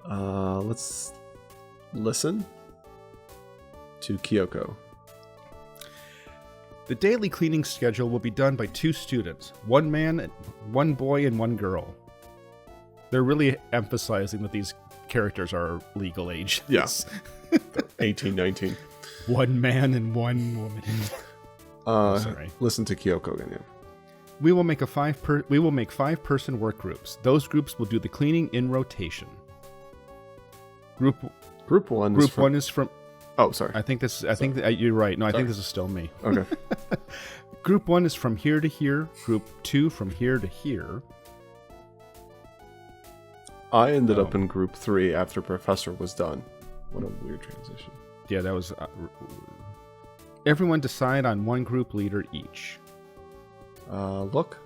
Let's listen to Kyoko. The daily cleaning schedule will be done by 2 students, 1 man, 1 boy, and 1 girl. They're really emphasizing that these characters are legal age. Yes. 18, 19. 1 man and 1 woman. Sorry. Listen to Kyoko again. Yeah. We will make 5-person work groups. Those groups will do the cleaning in rotation. Group 1 is from. Oh, sorry. I think you're right. No, I think this is still me. Okay. Group 1 is from here to here. Group 2 from here to here. I ended up in group 3 after Professor was done. What a weird transition. Yeah, that was. Everyone decide on 1 group leader each. Look.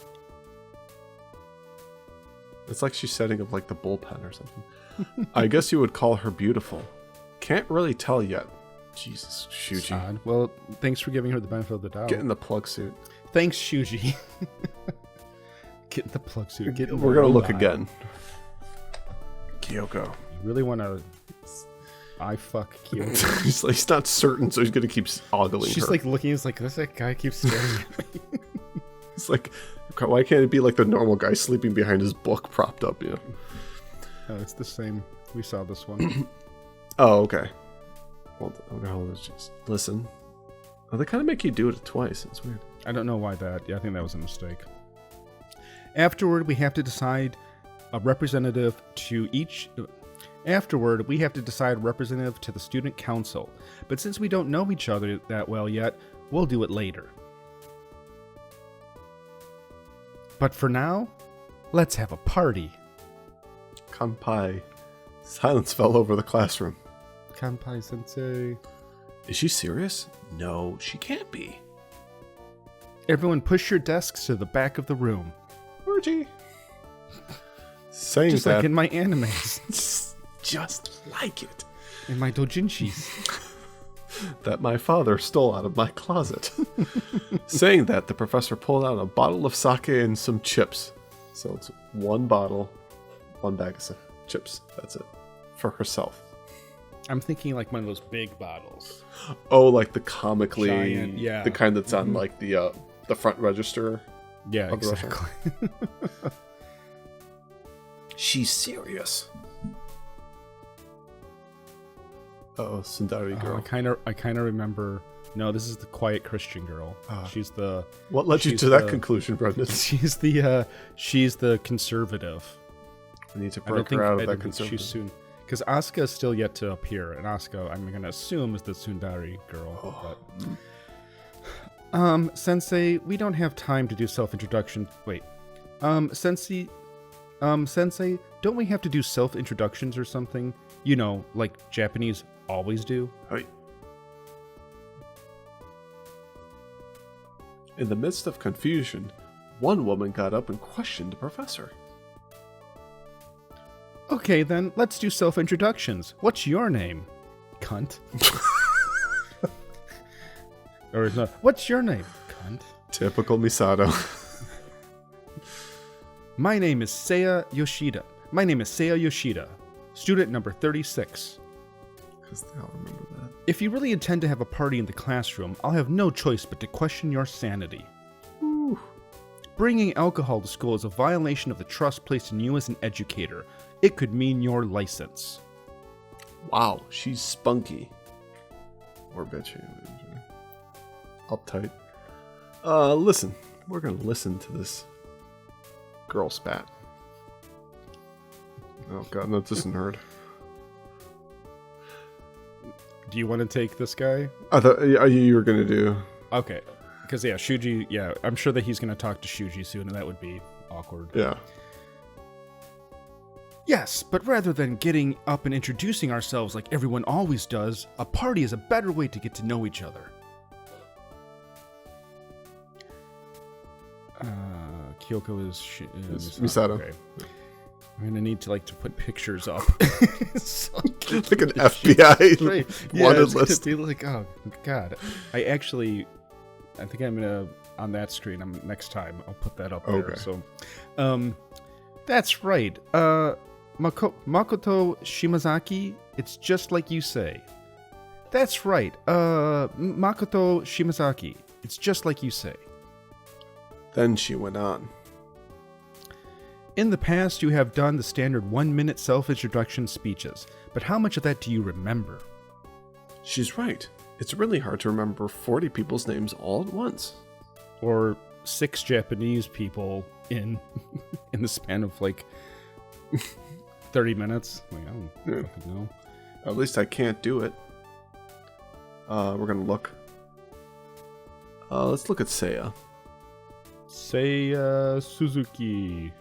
It's like she's setting up like the bullpen or something. I guess you would call her beautiful. Can't really tell yet. Jesus, Shuji. Odd. Well, thanks for giving her the benefit of the doubt. Get in the plug suit. Thanks, Shuji. Get in the plug suit. We're gonna look again. Kyoko. You really want to... I fuck Kyoko. He's not certain, so he's gonna keep ogling her. She's like looking, it's like, this guy keeps staring at me. It's like, why can't it be like the normal guy sleeping behind his book propped up, you know? Oh, it's the same. We saw this one. Oh, okay. Well, just listen. Oh, they kind of make you do it twice. It's weird. I don't know why that. Yeah, I think that was a mistake. Afterward, we have to decide a representative to each. Afterward, we have to decide a representative to the student council. But since we don't know each other that well yet, we'll do it later. But for now, let's have a party. Kanpai. Silence fell over the classroom. Kanpai sensei. Is she serious? No, she can't be. Everyone push your desks to the back of the room. Orgy. Saying just that, like in my animes. just like it. In my doujinshis. That my father stole out of my closet. Saying that, the professor pulled out a bottle of sake and some chips. So it's 1 bottle, 1 bag of chips. That's it. For herself. I'm thinking like one of those big bottles. Oh, like the comically... Giant, yeah. The kind that's on like the front register. Yeah, exactly. She's serious. Uh-oh, Sundari girl. I kind of remember. No, this is the quiet Christian girl. She's the. What led you to that conclusion, Brendan? She's the conservative. We need to break her out of that conservative. She's soon, because Asuka is still yet to appear, and Asuka, I'm gonna assume, is the Sundari girl. But, Sensei, we don't have time to do self-introduction. Wait, Sensei, don't we have to do self-introductions or something? You know, like Japanese always do. Right. In the midst of confusion, one woman got up and questioned the professor. Okay, then, let's do self-introductions. What's your name? Cunt. Or is not, what's your name? Cunt. Typical Misato. My name is Seiya Yoshida. Student number 36. Because they all remember that. If you really intend to have a party in the classroom, I'll have no choice but to question your sanity. Ooh. Bringing alcohol to school is a violation of the trust placed in you as an educator. It could mean your license. Wow, she's spunky. Or bitchy. Uptight. Listen. We're gonna listen to this girl spat. Oh god, no, this isn't heard. Do you want to take this guy? I thought you were gonna do. Okay. Because, yeah, Shuji, yeah, I'm sure that he's going to talk to Shuji soon, and that would be awkward. Yeah. Yes, but rather than getting up and introducing ourselves like everyone always does, a party is a better way to get to know each other. Kyoko is... Misato. Okay. I'm gonna need to put pictures up. So Like an FBI right. wanted it's list. Gonna be like, oh god. I think I'm gonna on that screen. Next time I'll put that up there. Okay. So, that's right. Makoto Shimazaki. It's just like you say. That's right. Makoto Shimazaki. It's just like you say. Then she went on. In the past, you have done the standard 1-minute self-introduction speeches, but how much of that do you remember? She's right. It's really hard to remember 40 people's names all at once. Or 6 Japanese people in the span of 30 minutes? I don't fucking know. At least I can't do it. We're gonna look. Let's look at Seiya. Seiya Suzuki.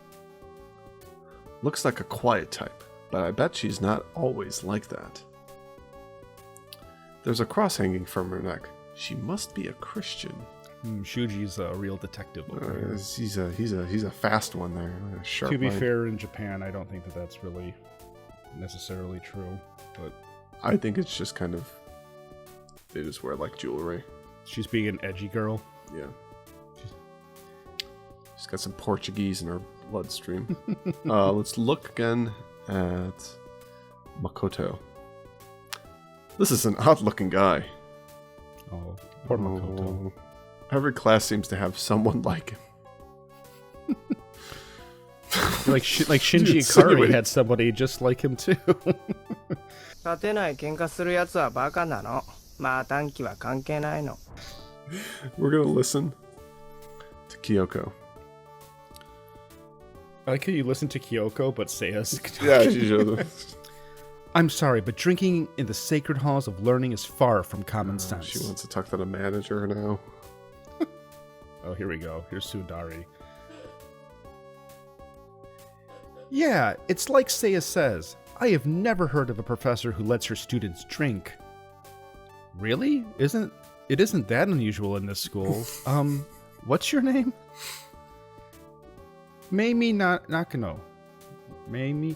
Looks like a quiet type, but I bet she's not always like that. There's a cross hanging from her neck. She must be a Christian. Shuji's a real detective over here. He's a fast one there. A sharp To be mind. fair, in Japan, I don't think that's really necessarily true, but I think it's just kind of they just wear jewelry. she's being an edgy girl. Yeah. She's got some Portuguese in her bloodstream. Let's look again at Makoto. This is an odd-looking guy. Oh, poor Makoto. Oh. Every class seems to have someone like him. Like Shinji Insinuating. Ikari had somebody just like him too. 勝てない喧嘩するやつはバカなの。まあ短期は関係ないの。 We're gonna listen to Kyoko. I like how you listen to Kyoko, but Seiya's. Yeah, she should. I'm sorry, but drinking in the sacred halls of learning is far from common sense. She wants to talk to the manager now. Oh, here we go. Here's Sundari. Yeah, it's like Seiya says. I have never heard of a professor who lets her students drink. Really? It isn't that unusual in this school. What's your name? Meimi Nakano. Meimi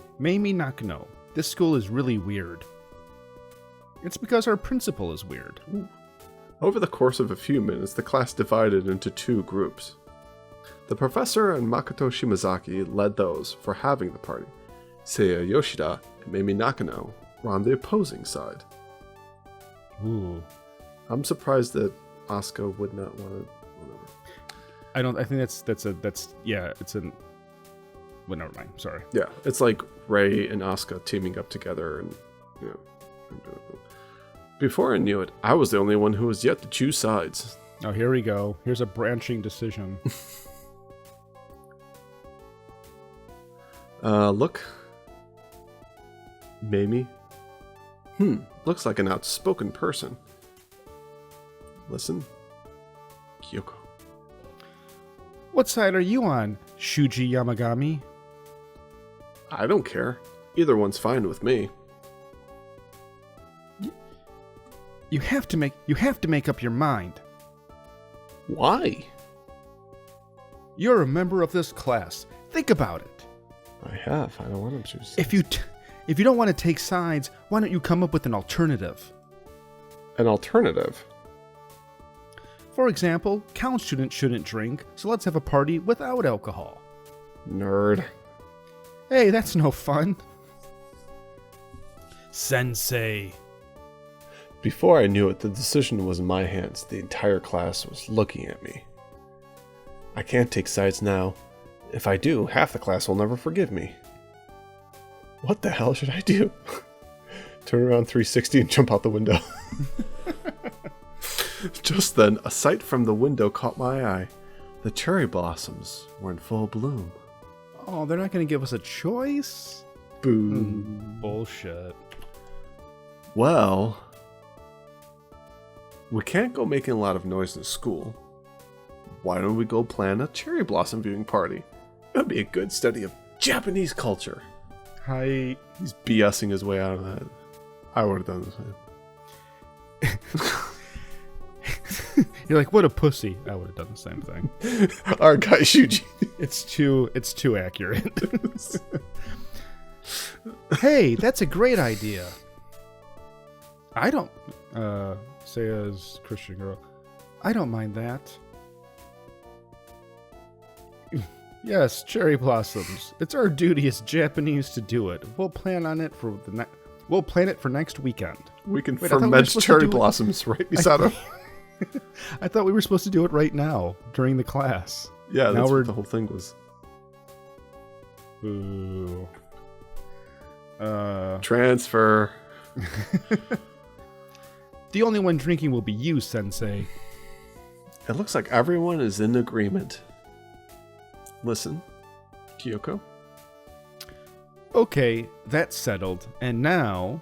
Nakano. This school is really weird. It's because our principal is weird. Over the course of a few minutes, the class divided into 2 groups. The professor and Makoto Shimazaki led those for having the party. Seiya Yoshida and Meimi Nakano were on the opposing side. Ooh. I'm surprised that Asuka would not want to. I think it's an. Well, never mind. Sorry. Yeah, it's like Rei and Asuka teaming up together, and before I knew it, I was the only one who was yet to choose sides. Oh, here we go. Here's a branching decision. Look. Meimi. Looks like an outspoken person. Listen. Kyoko. What side are you on, Shuji Yamagami? I don't care. Either one's fine with me. You have to make up your mind. Why? You're a member of this class. Think about it. I have. I don't want him to. If you don't want to take sides, why don't you come up with an alternative? An alternative? For example, Cal students shouldn't drink, so let's have a party without alcohol. Nerd. Hey, that's no fun. Sensei. Before I knew it, the decision was in my hands. The entire class was looking at me. I can't take sides now. If I do, half the class will never forgive me. What the hell should I do? Turn around 360 and jump out the window. Just then, a sight from the window caught my eye. The cherry blossoms were in full bloom. Oh, they're not going to give us a choice? Boo. Bullshit. Well, we can't go making a lot of noise in school. Why don't we go plan a cherry blossom viewing party? That'd be a good study of Japanese culture. Hi. He's BSing his way out of that. I would have done the same. You're like, what a pussy. I would have done the same thing. Our guy Shuji. It's too accurate. Hey, that's a great idea. I don't, say as Christian girl, I don't mind that. Yes, cherry blossoms. It's our duty as Japanese to do it. We'll plan it for next weekend. We can Wait, I thought we were ferment supposed to cherry do it- blossoms, right, Misato? I thought we were supposed to do it right now during the class. Yeah, Now that's we're- what the whole thing was. Ooh. Transfer. The only one drinking will be you, Sensei. It looks like everyone is in agreement. Listen, Kyoko. Okay, that's settled. And now,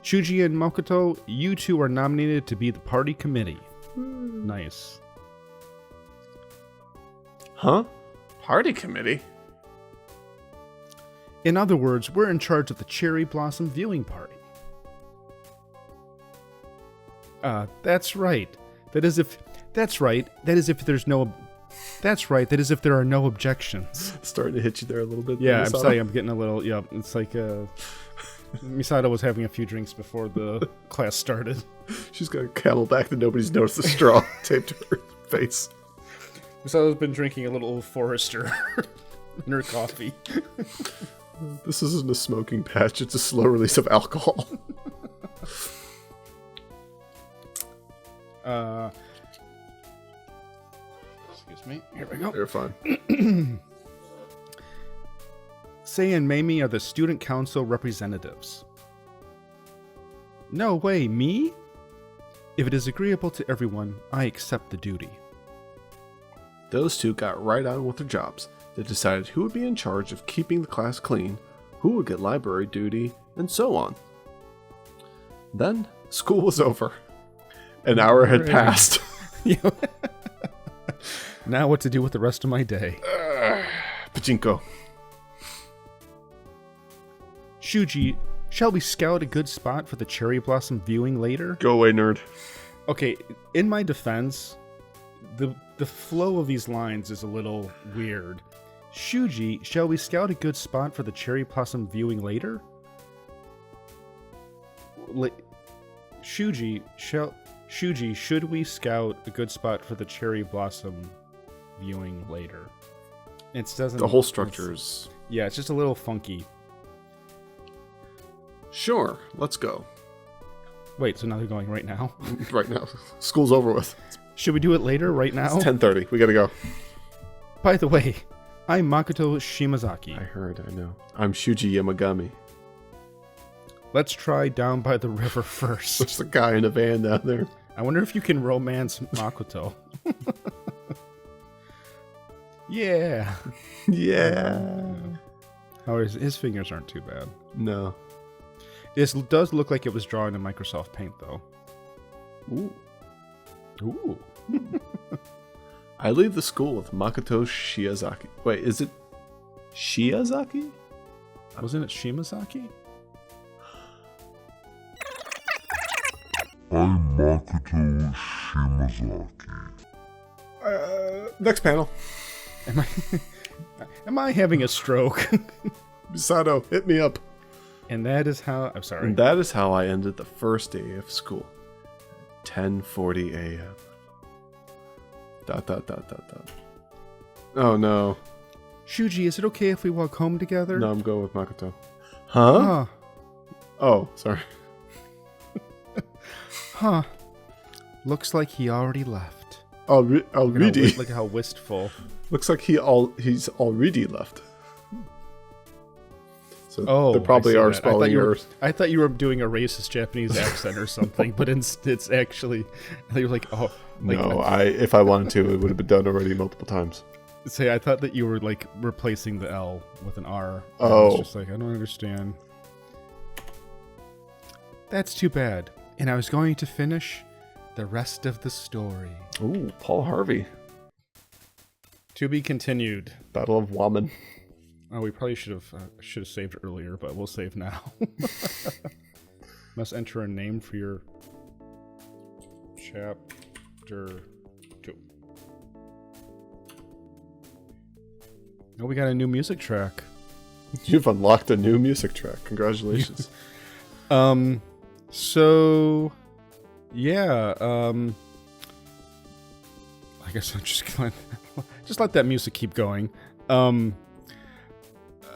Shuji and Makoto, you two are nominated to be the party committee. Nice. Huh? Party committee? In other words, we're in charge of the cherry blossom viewing party. That's right. That is if there are no objections. Starting to hit you there a little bit. Yeah, there, I'm Misato. sorry, I'm getting a little, yeah, it's like, Misato was having a few drinks before the class started. She's got a camelback that nobody's noticed the straw taped to her face. Misato's been drinking a little Old Forester in her coffee. This isn't a smoking patch, it's a slow release of alcohol. Excuse me. Here we go. You're fine. Sei and Mamie are the student council representatives. No way, me? If it is agreeable to everyone, I accept the duty. Those two got right on with their jobs. They decided who would be in charge of keeping the class clean, who would get library duty, and so on. Then, school was over. An hour had Hooray. passed. Now what to do with the rest of my day? Pachinko. Shuji, shall we scout a good spot for the cherry blossom viewing later? Go away, nerd. Okay, in my defense, the flow of these lines is a little weird. Shuji, shall we scout a good spot for the cherry blossom viewing later? Shuji, should we scout a good spot for the cherry blossom viewing later? It doesn't. The whole structure's... Yeah, it's just a little funky. Sure, let's go. Wait, so now they're going right now? Right now. School's over with. Should we do it later, right now? It's 10:30. We gotta go. By the way, I'm Makoto Shimazaki. I heard, I know. I'm Shuji Yamagami. Let's try down by the river first. There's a guy in a van down there. I wonder if you can romance Makoto. Yeah. Yeah. Oh, his fingers aren't too bad. No. This does look like it was drawn in Microsoft Paint, though. Ooh. Ooh. I leave the school with Makoto Shiozaki. Wait, is it Shiozaki? Wasn't it Shimazaki? I'm Makoto Shimazaki. Next panel. Am I having a stroke? Misato, hit me up. And that is how... I'm sorry. And that is how I ended the first day of school. 10:40 a.m. ... Oh no. Shuji, is it okay if we walk home together? No, I'm going with Makoto. Huh? Huh. Oh, sorry. Huh. Looks like he already left. Already. Look at how wistful. Looks like he's already left. So Oh, they probably I see are that. spelling yours. I thought you were doing a racist Japanese accent or something, but it's actually... You're like, oh... Like, No, if I wanted to, it would have been done already multiple times. Say, I thought that you were, like, replacing the L with an R. Oh. I was just like, I don't understand. That's too bad. And I was going to finish the rest of the story. Ooh, Paul Harvey. To be continued. Battle of Woman. Oh, we probably should have saved earlier, but we'll save now. Must enter a name for your chapter 2. Oh, we got a new music track. You've unlocked a new music track. Congratulations. So yeah, I guess I'm just gonna let that music keep going.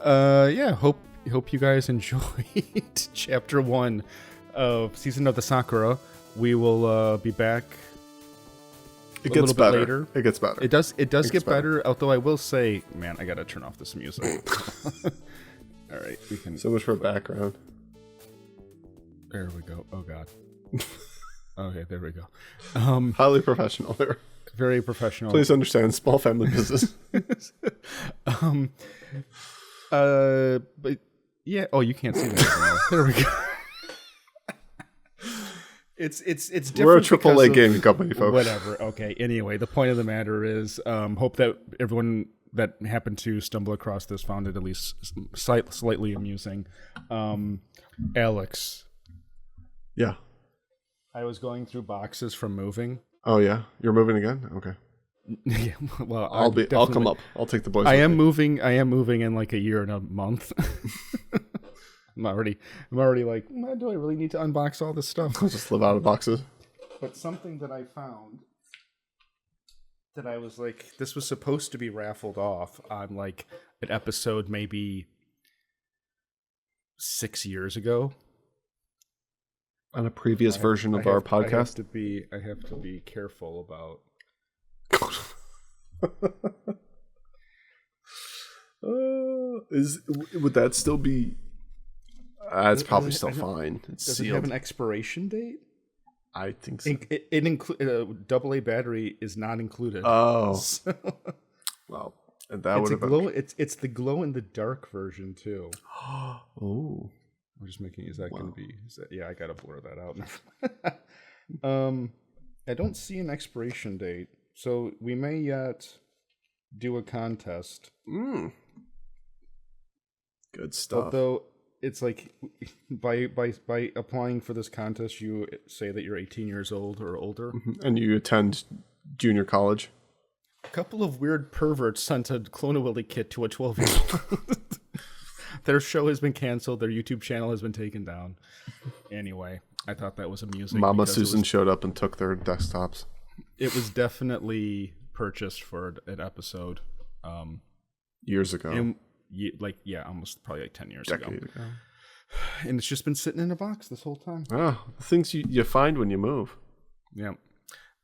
Yeah, hope you guys enjoyed chapter 1 of Season of the Sakura. We will be back It a gets little better. bit later. It gets better. It does get better. better, although I will say, man, I gotta turn off this music. All right, we can. So much for background. There we go. Oh god. Okay, there we go. Highly professional there. Very professional. Please understand, small family business. But yeah. Oh, you can't see that. There we go. It's different. We're a AAA because of gaming company, folks. Whatever. Okay. Anyway, the point of the matter is, hope that everyone that happened to stumble across this found it at least slightly amusing. Alex. Yeah. I was going through boxes from moving. Oh yeah, you're moving again. Okay. Yeah. Well, I'll come up. I'll take the boys. I with am me. moving. I am moving in like a year and a month. I'm already like, do I really need to unbox all this stuff? I'll just live out of boxes. But something that I found that I was like, this was supposed to be raffled off on like an episode maybe 6 years ago. On a previous version of our podcast. I have to be careful about. Would that still be? It's probably still fine. It's Does sealed. it have an expiration date? I think so. It include AA battery is not included. Oh, So, well, that would have been. It's the glow in the dark version too. Oh, I'm just making. Is that going to be? Yeah, I gotta blur that out. I don't see an expiration date, so we may yet do a contest. Good stuff. Although it's like by applying for this contest, you say that you're 18 years old or older. And you attend junior college. A couple of weird perverts sent a Clone-A-Willy kit to a 12-year-old. Their show has been canceled. Their YouTube channel has been taken down. Anyway, I thought that was amusing. Mama Susan showed up and took their desktops. It was definitely purchased for an episode. Years ago. Almost probably like 10 years Decade ago. And it's just been sitting in a box this whole time. Oh, the things you find when you move. Yeah.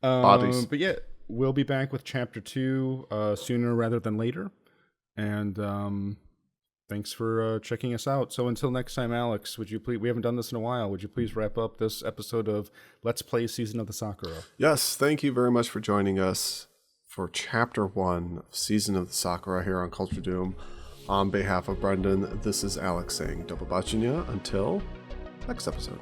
Bodies. But yeah, we'll be back with chapter 2 sooner rather than later. And thanks for checking us out. So until next time, Alex, would you please, we haven't done this in a while, would you please wrap up this episode of Let's Play Season of the Sakura? Yes, thank you very much for joining us for chapter 1 of Season of the Sakura here on Culture Doom. On behalf of Brendan, this is Alex saying Dobobachinya until next episode.